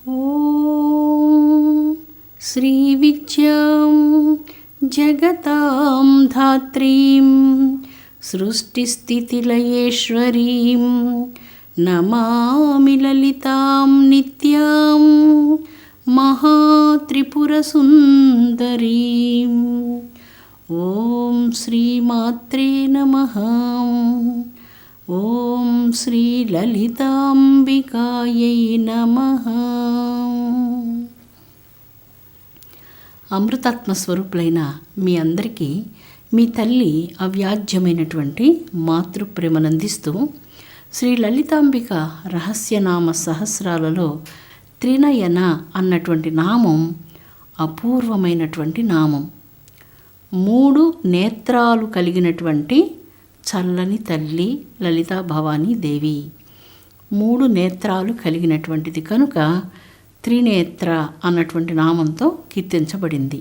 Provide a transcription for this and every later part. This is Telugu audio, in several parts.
ఓం శ్రీవిద్యాం జగతాం ధాత్రీం సృష్టిస్థితిలయేశ్వరీం నమామి లలితాం నిత్యాం మహాత్రిపురసుందరీం. ఓం శ్రీమాత్రే నమః. ఓం శ్రీ లలితాంబికాయై నమః. అమృతాత్మ స్వరూపులైన మీ అందరికీ మీ తల్లి అవ్యాజ్యమైనటువంటి మాతృప్రేమనందిస్తూ శ్రీ లలితాంబిక రహస్యనామ సహస్రాలలో త్రినయన అన్నటువంటి నామం అపూర్వమైనటువంటి నామం. 3 నేత్రాలు కలిగినటువంటి చల్లని తల్లి లలితా భవానీ దేవి. 3 నేత్రాలు కలిగినటువంటిది కనుక త్రినేత్ర అన్నటువంటి నామంతో కీర్తించబడింది.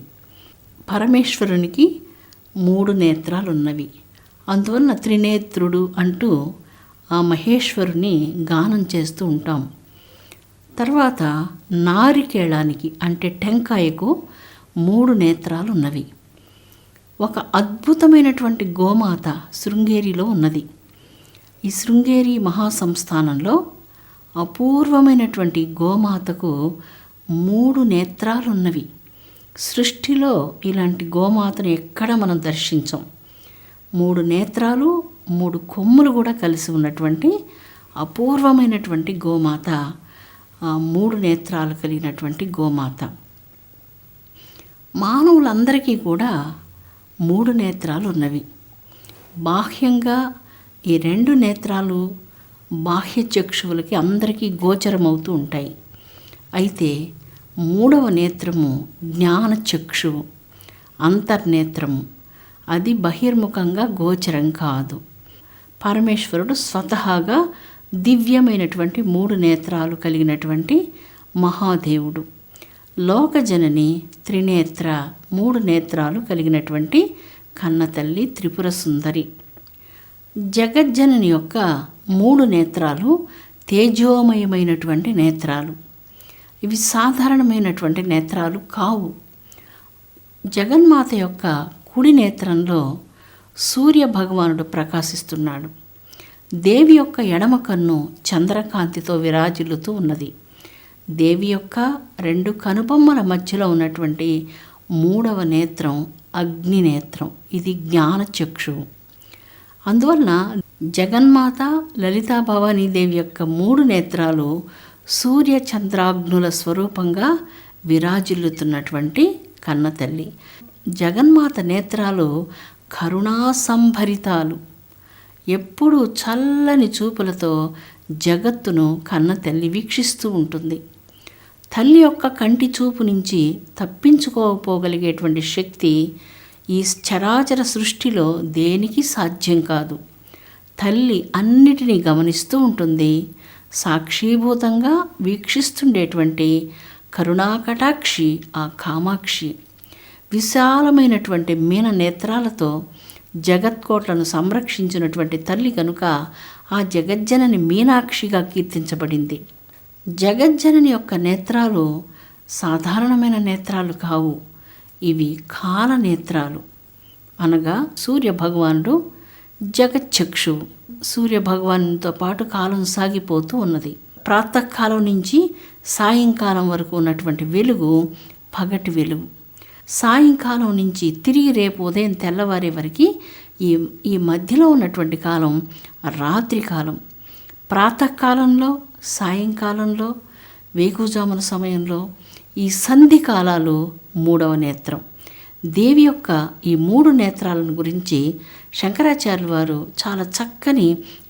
పరమేశ్వరునికి 3 నేత్రాలు ఉన్నవి. అందువలన త్రినేత్రుడు అంటూ ఆ మహేశ్వరుని గానం చేస్తూ ఉంటాం. తర్వాత నారికేళానికి అంటే టెంకాయకు 3 నేత్రాలు ఉన్నవి. ఒక అద్భుతమైనటువంటి గోమాత శృంగేరిలో ఉన్నది. ఈ శృంగేరి మహాసంస్థానంలో అపూర్వమైనటువంటి గోమాతకు 3 నేత్రాలు ఉన్నవి. సృష్టిలో ఇలాంటి గోమాతను ఎక్కడ మనం దర్శించాం. 3 నేత్రాలు 3 కొమ్ములు కూడా కలిసి ఉన్నటువంటి అపూర్వమైనటువంటి గోమాత, 3 నేత్రాలు కలిగినటువంటి గోమాత. మానవులందరికీ కూడా 3 నేత్రాలు ఉన్నవి. బాహ్యంగా ఈ 2 నేత్రాలు బాహ్య చక్షువులకి అందరికీ గోచరమవుతూ ఉంటాయి. అయితే 3వ నేత్రము జ్ఞాన చక్షువు, అంతర్నేత్రము. అది బహిర్ముఖంగా గోచరం కాదు. పరమేశ్వరుడు స్వతహాగా దివ్యమైనటువంటి 3 నేత్రాలు కలిగినటువంటి మహాదేవుడు. లోకజనని త్రినేత్ర, 3 నేత్రాలు కలిగినటువంటి కన్నతల్లి త్రిపుర సుందరి. జగజ్జనని యొక్క 3 నేత్రాలు తేజోమయమైనటువంటి నేత్రాలు. ఇవి సాధారణమైనటువంటి నేత్రాలు కావు. జగన్మాత యొక్క కుడి నేత్రంలో సూర్య భగవానుడు ప్రకాశిస్తున్నాడు. దేవి యొక్క ఎడమ కన్ను చంద్రకాంతితో విరాజిల్లుతూ ఉన్నది. దేవి యొక్క 2 కనుబొమ్మల మధ్యలో ఉన్నటువంటి 3వ నేత్రం అగ్ని నేత్రం. ఇది జ్ఞాన చక్షువు. అందువలన జగన్మాత లలితా భవానీదేవి యొక్క 3 నేత్రాలు సూర్య చంద్రాగ్నుల స్వరూపంగా విరాజిల్లుతున్నటువంటి కన్నతల్లి. జగన్మాత నేత్రాలు కరుణా సంభరితాలు. ఎప్పుడూ చల్లని చూపులతో జగత్తును కన్నతల్లి వీక్షిస్తూ ఉంటుంది. తల్లి యొక్క కంటి చూపు నుంచి తప్పించుకోకపోగలిగేటువంటి శక్తి ఈ చరాచర సృష్టిలో దేనికి సాధ్యం కాదు. తల్లి అన్నిటినీ గమనిస్తూ ఉంటుంది. సాక్షీభూతంగా వీక్షిస్తుండేటువంటి కరుణాకటాక్షి ఆ కామాక్షి. విశాలమైనటువంటి మీన నేత్రాలతో జగత్కోట్లను సంరక్షించినటువంటి తల్లి కనుక ఆ జగజ్జనని మీనాక్షిగా కీర్తించబడింది. జగజ్జనని యొక్క నేత్రాలు సాధారణమైన నేత్రాలు కావు. ఇవి కాల నేత్రాలు. అనగా సూర్యభగవానుడు జగచ్చక్షువు. సూర్యభగవానుతో పాటు కాలం సాగిపోతూ ఉన్నది. ప్రాతకాలం నుంచి సాయంకాలం వరకు ఉన్నటువంటి వెలుగు పగటి వెలుగు. సాయంకాలం నుంచి తిరిగి రేపు ఉదయం తెల్లవారే వరకు ఈ మధ్యలో ఉన్నటువంటి కాలం రాత్రి కాలం. ప్రాతకాలంలో, సాయంకాలంలో, వేకుజామున సమయంలో ఈ సంధి కాలాలు 3వ నేత్రం. దేవి యొక్క ఈ 3 నేత్రాలను గురించి శంకరాచార్యుల వారు చాలా చక్కని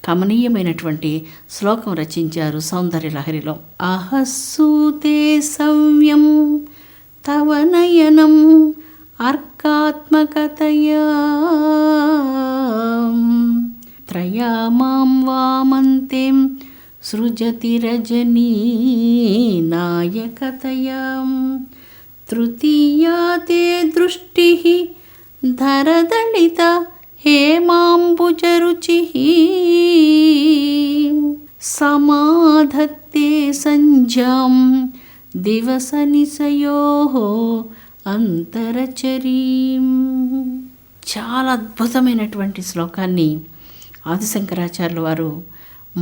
కమనీయమైనటువంటి శ్లోకం రచించారు సౌందర్య లహరిలో. అహస్సూతే సవ్యం తవ నయనం అర్కాత్మకతయా త్రయామాం వామంతేం సృజతి రజనీ నాయకతయా తృతీయా తే దృష్టిః ధరదళిత హేమాంబుజరుచిః సమాధత్తే సంధ్యాం దివసనిసయోః అంతరచరీం. చాలా అద్భుతమైనటువంటి శ్లోకాన్ని ఆదిశంకరాచార్యుల వారు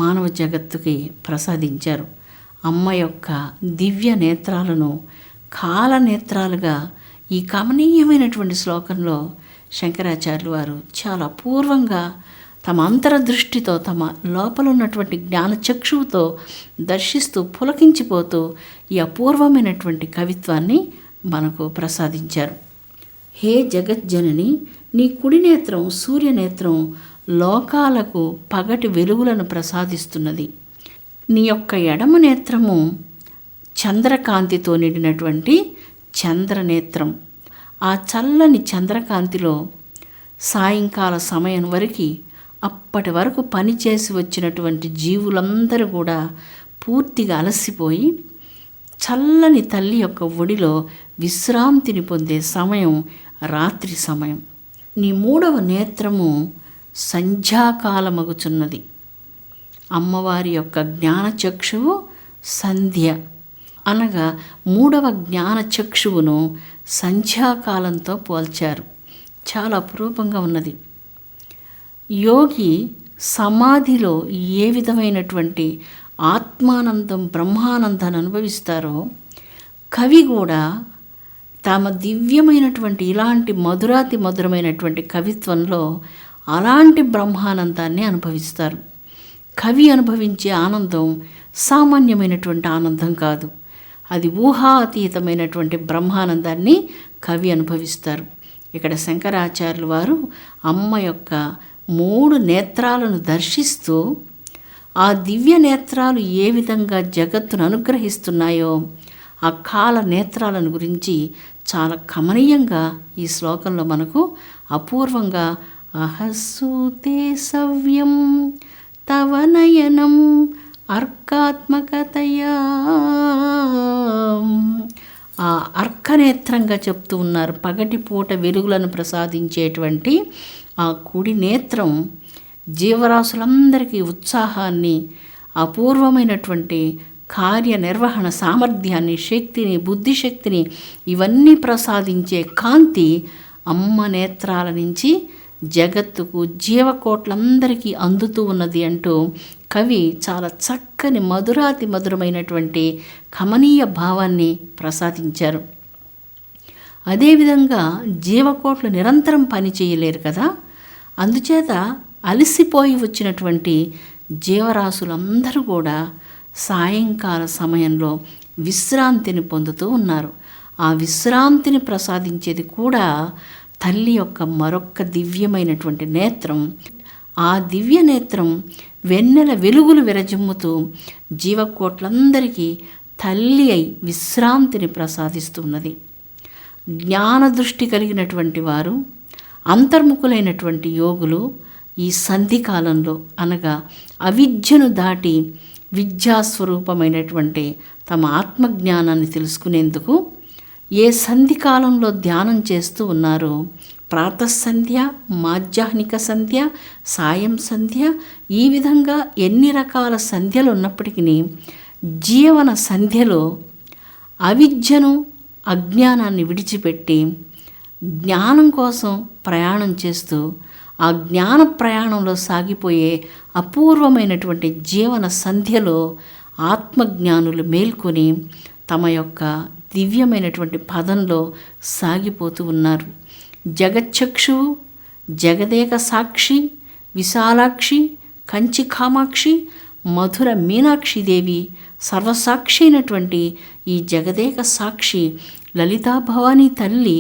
మానవ జగత్తుకి ప్రసాదించారు. అమ్మ యొక్క దివ్య నేత్రాలను కాల నేత్రాలుగా ఈ కమనీయమైనటువంటి శ్లోకంలో శంకరాచార్యులు వారు చాలా అపూర్వంగా తమ అంతరదృష్టితో తమ లోపల ఉన్నటువంటి జ్ఞానచక్షువుతో దర్శిస్తూ పులకించిపోతూ ఈ అపూర్వమైనటువంటి కవిత్వాన్ని మనకు ప్రసాదించారు. హే జగజ్జనని, నీ కుడి నేత్రం సూర్యనేత్రం లోకాలకు పగటి వెలుగులను ప్రసాదిస్తున్నది. నీ యొక్క ఎడమ నేత్రము చంద్రకాంతితో నిండినటువంటి చంద్రనేత్రం. ఆ చల్లని చంద్రకాంతిలో సాయంకాల సమయం వరకు అప్పటి వరకు పనిచేసి వచ్చినటువంటి జీవులందరూ కూడా పూర్తిగా అలసిపోయి చల్లని తల్లి యొక్క ఒడిలో విశ్రాంతిని పొందే సమయం రాత్రి సమయం. నీ మూడవ నేత్రము సంధ్యాకాలమగుచున్నది. అమ్మవారి యొక్క జ్ఞానచక్షువు సంధ్య అనగా మూడవ జ్ఞానచక్షువును సంధ్యాకాలంతో పోల్చారు. చాలా అపురూపంగా ఉన్నది. యోగి సమాధిలో ఏ విధమైనటువంటి ఆత్మానందం బ్రహ్మానందాన్ని అనుభవిస్తారో కవి కూడా తమ దివ్యమైనటువంటి ఇలాంటి మధురాతి మధురమైనటువంటి కవిత్వంలో అలాంటి బ్రహ్మానందాన్ని అనుభవిస్తారు. కవి అనుభవించే ఆనందం సామాన్యమైనటువంటి ఆనందం కాదు. అది ఊహాతీతమైనటువంటి బ్రహ్మానందాన్ని కవి అనుభవిస్తారు. ఇక్కడ శంకరాచార్యులు వారు అమ్మ యొక్క 3 నేత్రాలను దర్శిస్తూ ఆ దివ్య నేత్రాలు ఏ విధంగా జగత్తును అనుగ్రహిస్తున్నాయో ఆ కాల నేత్రాలను గురించి చాలా కమనీయంగా ఈ శ్లోకంలో మనకు అపూర్వంగా అహస్సూతే సవ్యం తవ నయనం అర్కాత్మకతయా ఆ అర్కనేత్రంగా చెప్తూ ఉన్నారు. పగటిపూట వెలుగులను ప్రసాదించేటువంటి ఆ కుడి నేత్రం జీవరాశులందరికీ ఉత్సాహాన్ని, అపూర్వమైనటువంటి కార్యనిర్వహణ సామర్థ్యాన్ని, శక్తిని, బుద్ధిశక్తిని ఇవన్నీ ప్రసాదించే కాంతి అమ్మ నేత్రాల నుంచి జగత్తుకు జీవకోట్లందరికీ అందుతూ ఉన్నది అంటూ కవి చాలా చక్కని మధురాతి మధురమైనటువంటి కమనీయ భావాన్ని ప్రసాదించారు. అదేవిధంగా జీవకోట్లు నిరంతరం పని చేయలేరు కదా, అందుచేత అలసిపోయి వచ్చినటువంటి జీవరాశులందరూ కూడా సాయంకాల సమయంలో విశ్రాంతిని పొందుతూ ఉన్నారు. ఆ విశ్రాంతిని ప్రసాదించేది కూడా తల్లి యొక్క మరొక్క దివ్యమైనటువంటి నేత్రం. ఆ దివ్య నేత్రం వెన్నెల వెలుగులు విరజిమ్ముతూ జీవకోట్లందరికీ తల్లి అయి విశ్రాంతిని ప్రసాదిస్తున్నది. జ్ఞాన దృష్టి కలిగినటువంటి వారు, అంతర్ముఖులైనటువంటి యోగులు ఈ సంధికాలంలో అనగా అవిద్యను దాటి విద్యాస్వరూపమైనటువంటి తమ ఆత్మజ్ఞానాన్ని తెలుసుకునేందుకు ఏ సంధికాలంలో ధ్యానం చేస్తూ ఉన్నారో ప్రాతఃసంధ్య, మాధ్యాహ్నిక సంధ్య, సాయం సంధ్య, ఈ విధంగా ఎన్ని రకాల సంధ్యలు ఉన్నప్పటికీ జీవన సంధ్యలో అవిద్యను అజ్ఞానాన్ని విడిచిపెట్టి జ్ఞానం కోసం ప్రయాణం చేస్తూ ఆ జ్ఞాన ప్రయాణంలో సాగిపోయే అపూర్వమైనటువంటి జీవన సంధ్యలో ఆత్మజ్ఞానులు మేల్కొని తమ యొక్క దివ్యమైనటువంటి పదంలో సాగిపోతూ ఉన్నారు. జగచ్చక్షువు, జగదేక సాక్షి, విశాలాక్షి, కంచి కామాక్షి, మధుర మీనాక్షిదేవి, సర్వసాక్షి అయినటువంటి ఈ జగదేక సాక్షి లలితా భవానీ తల్లి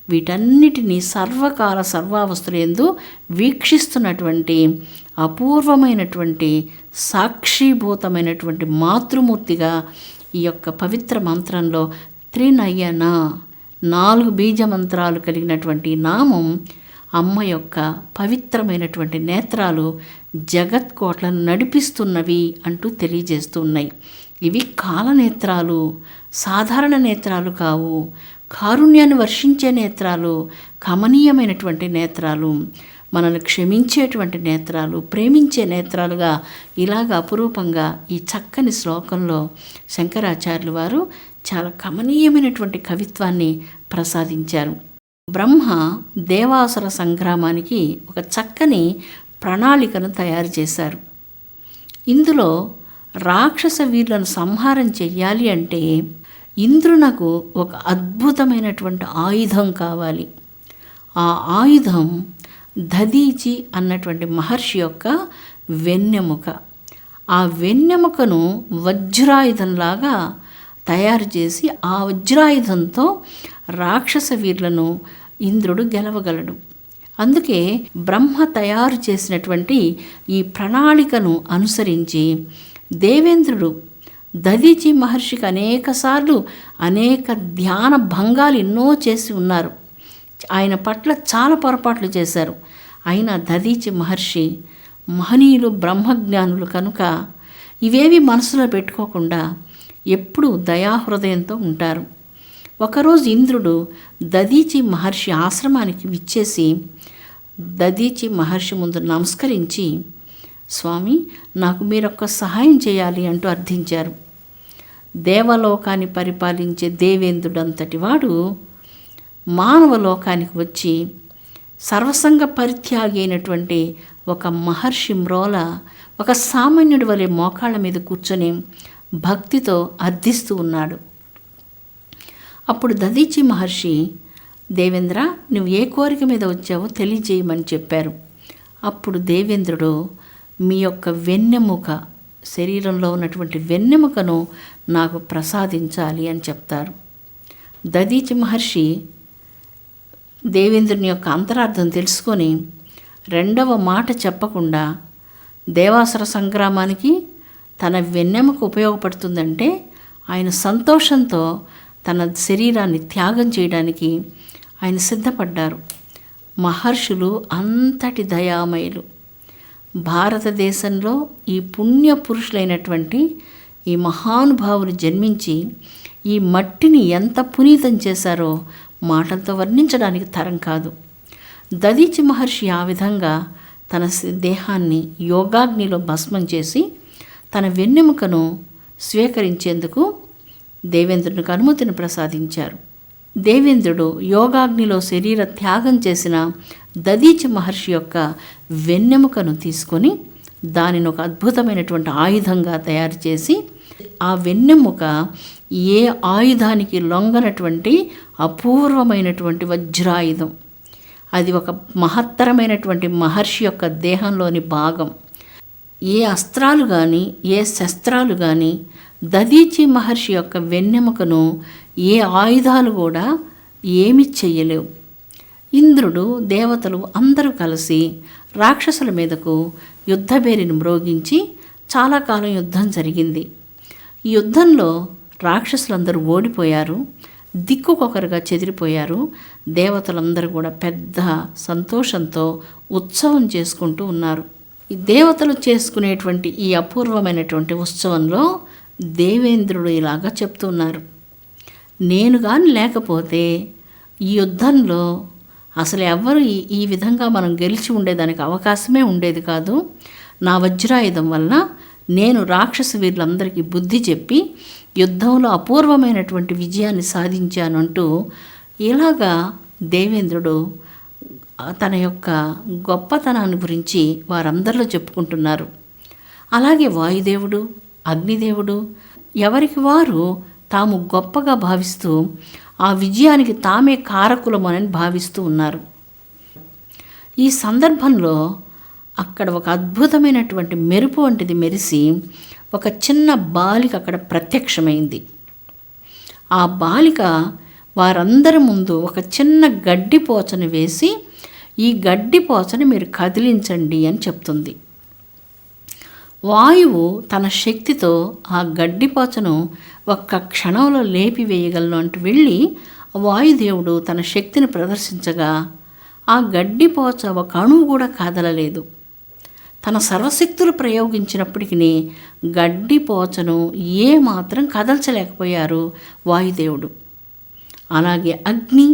వీటన్నిటినీ సర్వకాల సర్వావస్థలందు వీక్షిస్తున్నటువంటి అపూర్వమైనటువంటి సాక్షిభూతమైనటువంటి మాతృమూర్తిగా ఈ యొక్క పవిత్ర మంత్రంలో త్రినయన 4 బీజ మంత్రాలు కలిగినటువంటి నామం అమ్మ యొక్క పవిత్రమైనటువంటి నేత్రాలు జగత్కోట్లను నడిపిస్తున్నవి అంటూ తెలియజేస్తూ ఉన్నాయి. ఇవి కాలనేత్రాలు, సాధారణ నేత్రాలు కావు. కారుణ్యాన్ని వర్షించే నేత్రాలు, కమనీయమైనటువంటి నేత్రాలు, మనల్ని క్షమించేటువంటి నేత్రాలు, ప్రేమించే నేత్రాలుగా ఇలాగ అపురూపంగా ఈ చక్కని శ్లోకంలో శంకరాచార్యులు వారు చాలా కమనీయమైనటువంటి కవిత్వాన్ని ప్రసాదించారు. బ్రహ్మ దేవాసుర సంగ్రామానికి ఒక చక్కని ప్రణాళికను తయారు చేశారు. ఇందులో రాక్షస వీరులను సంహారం చెయ్యాలి అంటే ఇంద్రునకు ఒక అద్భుతమైనటువంటి ఆయుధం కావాలి. ఆ ఆయుధం దధీచి అన్నటువంటి మహర్షి యొక్క వెన్నెముక. ఆ వెన్నెముకను వజ్రాయుధంలాగా తయారు చేసి ఆ వజ్రాయుధంతో రాక్షస వీరులను ఇంద్రుడు గెలవగలడు. అందుకే బ్రహ్మ తయారు చేసినటువంటి ఈ ప్రణాళికను అనుసరించి దేవేంద్రుడు దధీచి మహర్షికి అనేక ధ్యాన భంగాలు ఎన్నో చేసి ఉన్నారు. ఆయన పట్ల చాలా పొరపాట్లు చేశారు. అయినా దధీచి మహర్షి మహనీయులు, బ్రహ్మజ్ఞానులు కనుక ఇవేవి మనసులో పెట్టుకోకుండా ఎప్పుడూ దయాహృదయంతో ఉంటారు. ఒకరోజు ఇంద్రుడు దధీచి మహర్షి ఆశ్రమానికి విచ్చేసి దధీచి మహర్షి ముందు నమస్కరించి, స్వామి, నాకు మీరొక్క సహాయం చేయాలి అంటూ అర్థించారు. దేవలోకాన్ని పరిపాలించే దేవేంద్రుడంతటి వాడు మానవలోకానికి వచ్చి సర్వసంగ పరిత్యాగి అయినటువంటి ఒక మహర్షి మ్రోల ఒక సామాన్యుడి వలె మోకాళ్ళ మీద కూర్చొని భక్తితో అర్థిస్తూ ఉన్నాడు. అప్పుడు దధీచి మహర్షి, దేవేంద్ర, నువ్వు ఏ కోరిక మీద వచ్చావో తెలియజేయమని చెప్పారు. అప్పుడు దేవేంద్రుడు, మీ యొక్క వెన్నెముక, శరీరంలో ఉన్నటువంటి వెన్నెముకను నాకు ప్రసాదించాలి అని చెప్తారు. దధీచి మహర్షి దేవేంద్రుని యొక్క అంతరార్థం తెలుసుకొని రెండవ మాట చెప్పకుండా దేవాసుర సంగ్రామానికి తన వెన్నెముక ఉపయోగపడుతుందంటే ఆయన సంతోషంతో తన శరీరాన్ని త్యాగం చేయడానికి ఆయన సిద్ధపడ్డారు. మహర్షులు అంతటి దయామయులు. భారతదేశంలో ఈ పుణ్య పురుషులైనటువంటి ఈ మహానుభావులు జన్మించి ఈ మట్టిని ఎంత పునీతం చేశారో మాటలతో వర్ణించడానికి తరం కాదు. దధీచి మహర్షి ఆ విధంగా తన దేహాన్ని యోగాగ్నిలో భస్మం చేసి తన వెన్నెముకను స్వీకరించేందుకు దేవేంద్రునికి అనుమతిని ప్రసాదించారు. దేవేంద్రుడు యోగాగ్నిలో శరీర త్యాగం చేసిన దధీచి మహర్షి యొక్క వెన్నెముకను తీసుకొని దానిని ఒక అద్భుతమైనటువంటి ఆయుధంగా తయారు చేసి ఆ వెన్నెముక ఏ ఆయుధానికి లొంగనటువంటి అపూర్వమైనటువంటి వజ్రాయుధం. అది ఒక మహత్తరమైనటువంటి మహర్షి యొక్క దేహంలోని భాగం. ఏ అస్త్రాలు కానీ ఏ శస్త్రాలు కానీ దధీచి మహర్షి యొక్క వెన్నెముకను ఏ ఆయుధాలు కూడా ఏమి చెయ్యలేవు. ఇంద్రుడు, దేవతలు అందరూ కలిసి రాక్షసుల మీదకు యుద్ధబేరిని మ్రోగించి చాలా కాలం యుద్ధం జరిగింది. ఈ యుద్ధంలో రాక్షసులందరూ ఓడిపోయారు, దిక్కుకొకరుగా చెదిరిపోయారు. దేవతలందరూ కూడా పెద్ద సంతోషంతో ఉత్సవం చేసుకుంటూ ఉన్నారు. ఈ దేవతలు చేసుకునేటువంటి ఈ అపూర్వమైనటువంటి ఉత్సవంలో దేవేంద్రుడు ఇలాగా చెప్తున్నారు, నేను కానీ లేకపోతే ఈ యుద్ధంలో అసలు ఎవ్వరు ఈ విధంగా మనం గెలిచి ఉండేదానికి అవకాశమే ఉండేది కాదు. నా వజ్రాయుధం వల్ల నేను రాక్షస వీరులందరికీ బుద్ధి చెప్పి యుద్ధంలో అపూర్వమైనటువంటి విజయాన్ని సాధించానంటూ ఇలాగా దేవేంద్రుడు తన యొక్క గొప్పతనాన్ని గురించి వారందరిలో చెప్పుకుంటున్నారు. అలాగే వాయుదేవుడు, అగ్నిదేవుడు ఎవరికి వారు తాము గొప్పగా భావిస్తూ ఆ విజయానికి తామే కారకులమని భావిస్తూ ఉన్నారు. ఈ సందర్భంలో అక్కడ ఒక అద్భుతమైనటువంటి మెరుపు వంటిది మెరిసి ఒక చిన్న బాలిక అక్కడ ప్రత్యక్షమైంది. ఆ బాలిక వారందరి ముందు ఒక చిన్న గడ్డిపోచను వేసి, ఈ గడ్డిపోచను మీరు కదిలించండి అని చెప్తుంది. వాయువు తన శక్తితో ఆ గడ్డిపోచను ఒక్క క్షణంలో లేపివేయగలను అంటూ వెళ్ళి వాయుదేవుడు తన శక్తిని ప్రదర్శించగా ఆ గడ్డిపోచ ఒక అణువు కూడా కదలలేదు. తన సర్వశక్తులు ప్రయోగించినప్పటికీ గడ్డిపోచను ఏమాత్రం కదల్చలేకపోయారు వాయుదేవుడు. అలాగే అగ్ని,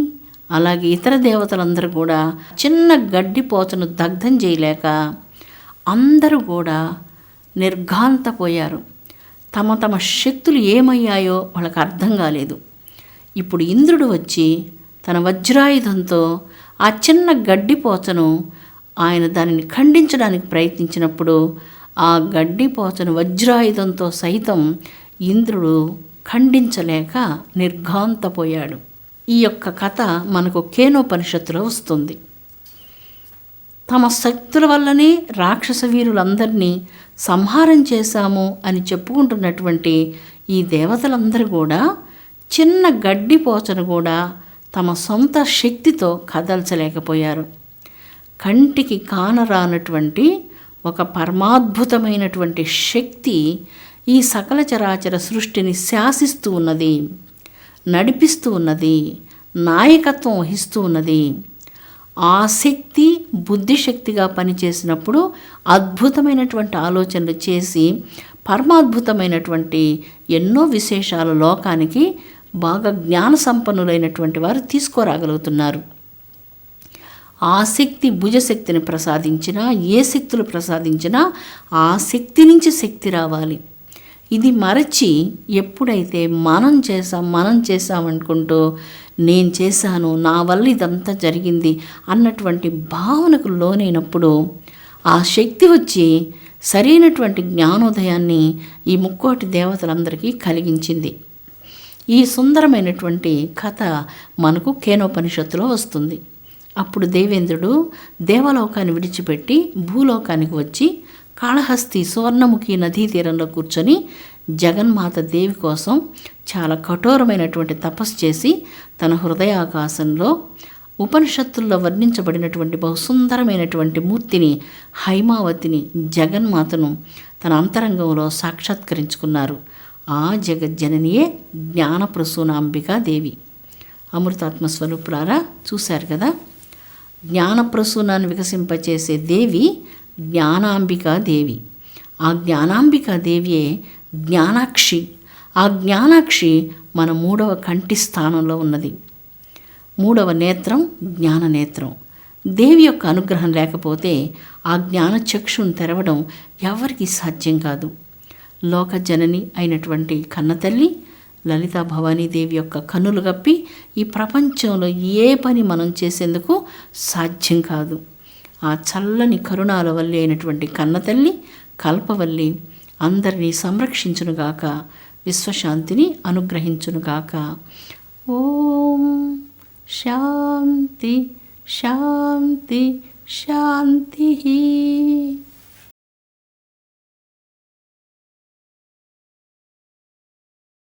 అలాగే ఇతర దేవతలందరూ కూడా చిన్న గడ్డిపోచను దగ్ధం చేయలేక అందరూ కూడా నిర్ఘాంతపోయారు. తమ తమ శక్తులు ఏమయ్యాయో వాళ్ళకి అర్థం కాలేదు. ఇప్పుడు ఇంద్రుడు వచ్చి తన వజ్రాయుధంతో ఆ చిన్న గడ్డిపోచను ఆయన దానిని ఖండించడానికి ప్రయత్నించినప్పుడు ఆ గడ్డిపోచను వజ్రాయుధంతో సైతం ఇంద్రుడు ఖండించలేక నిర్ఘాంతపోయాడు. ఈ యొక్క కథ మనకు కేనోపనిషత్తులో వస్తుంది. తమ శక్తుల వల్లనే రాక్షస వీరులందరినీ సంహారం చేశాము అని చెప్పుకుంటున్నటువంటి ఈ దేవతలందరూ కూడా చిన్న గడ్డిపోచను కూడా తమ సొంత శక్తితో కదల్చలేకపోయారు. కంటికి కానరానటువంటి ఒక పరమాద్భుతమైనటువంటి శక్తి ఈ సకల చరాచర సృష్టిని శాసిస్తూ ఉన్నది, నడిపిస్తూ ఉన్నది, నాయకత్వం వహిస్తూ ఉన్నది. ఆ శక్తి బుద్ధిశక్తిగా పనిచేసినప్పుడు అద్భుతమైనటువంటి ఆలోచనలు చేసి పరమాద్భుతమైనటువంటి ఎన్నో విశేషాలు లోకానికి బాగా జ్ఞాన సంపన్నులైనటువంటి వారు తీసుకురాగలుగుతున్నారు. ఆ శక్తి భుజశక్తిని ప్రసాదించినా, ఏ శక్తులు ప్రసాదించినా ఆ శక్తి నుంచి శక్తి రావాలి. ఇది మరచి ఎప్పుడైతే మనం చేసామనుకుంటూ నేను చేశాను, నా వల్ల ఇదంతా జరిగింది అన్నటువంటి భావనకు లోనైనప్పుడు ఆ శక్తి వచ్చి సరైనటువంటి జ్ఞానోదయాన్ని ఈ ముక్కోటి దేవతలందరికీ కలిగించింది. ఈ సుందరమైనటువంటి కథ మనకు కేనోపనిషత్తులో వస్తుంది. అప్పుడు దేవేంద్రుడు దేవలోకాన్ని విడిచిపెట్టి భూలోకానికి వచ్చి కాళహస్తి సువర్ణముఖి నదీ తీరంలో కూర్చొని జగన్మాత దేవి కోసం చాలా కఠోరమైనటువంటి తపస్సు చేసి తన హృదయాకాశంలో ఉపనిషత్తుల్లో వర్ణించబడినటువంటి బహుసుందరమైనటువంటి మూర్తిని, హైమావతిని, జగన్మాతను తన అంతరంగంలో సాక్షాత్కరించుకున్నారు. ఆ జగజ్జననియే జ్ఞానప్రసూనాంబికా దేవి. అమృతాత్మస్వరూపులారా, చూశారు కదా, జ్ఞానప్రసూనాన్ని వికసింపచేసే దేవి జ్ఞానాంబికా దేవి. ఆ జ్ఞానాంబికా దేవియే జ్ఞానాక్షి. ఆ జ్ఞానాక్షి మన 3వ కంటి స్థానంలో ఉన్నది. 3వ నేత్రం జ్ఞాననేత్రం. దేవి యొక్క అనుగ్రహం లేకపోతే ఆ జ్ఞాన చక్షును తెరవడం ఎవరికీ సాధ్యం కాదు. లోకజనని అయినటువంటి కన్నతల్లి లలితా భవానీదేవి యొక్క కన్నులు గప్పి ఈ ప్రపంచంలో ఏ పని మనం చేసేందుకు సాధ్యం కాదు. ఆ చల్లని కరుణాల వల్లి అయినటువంటి కన్నతల్లి కల్పవల్లి అందరినీ సంరక్షించునుగాక, విశ్వశాంతిని అనుగ్రహించునుగాక. ఓం శాంతి శాంతి శాంతి.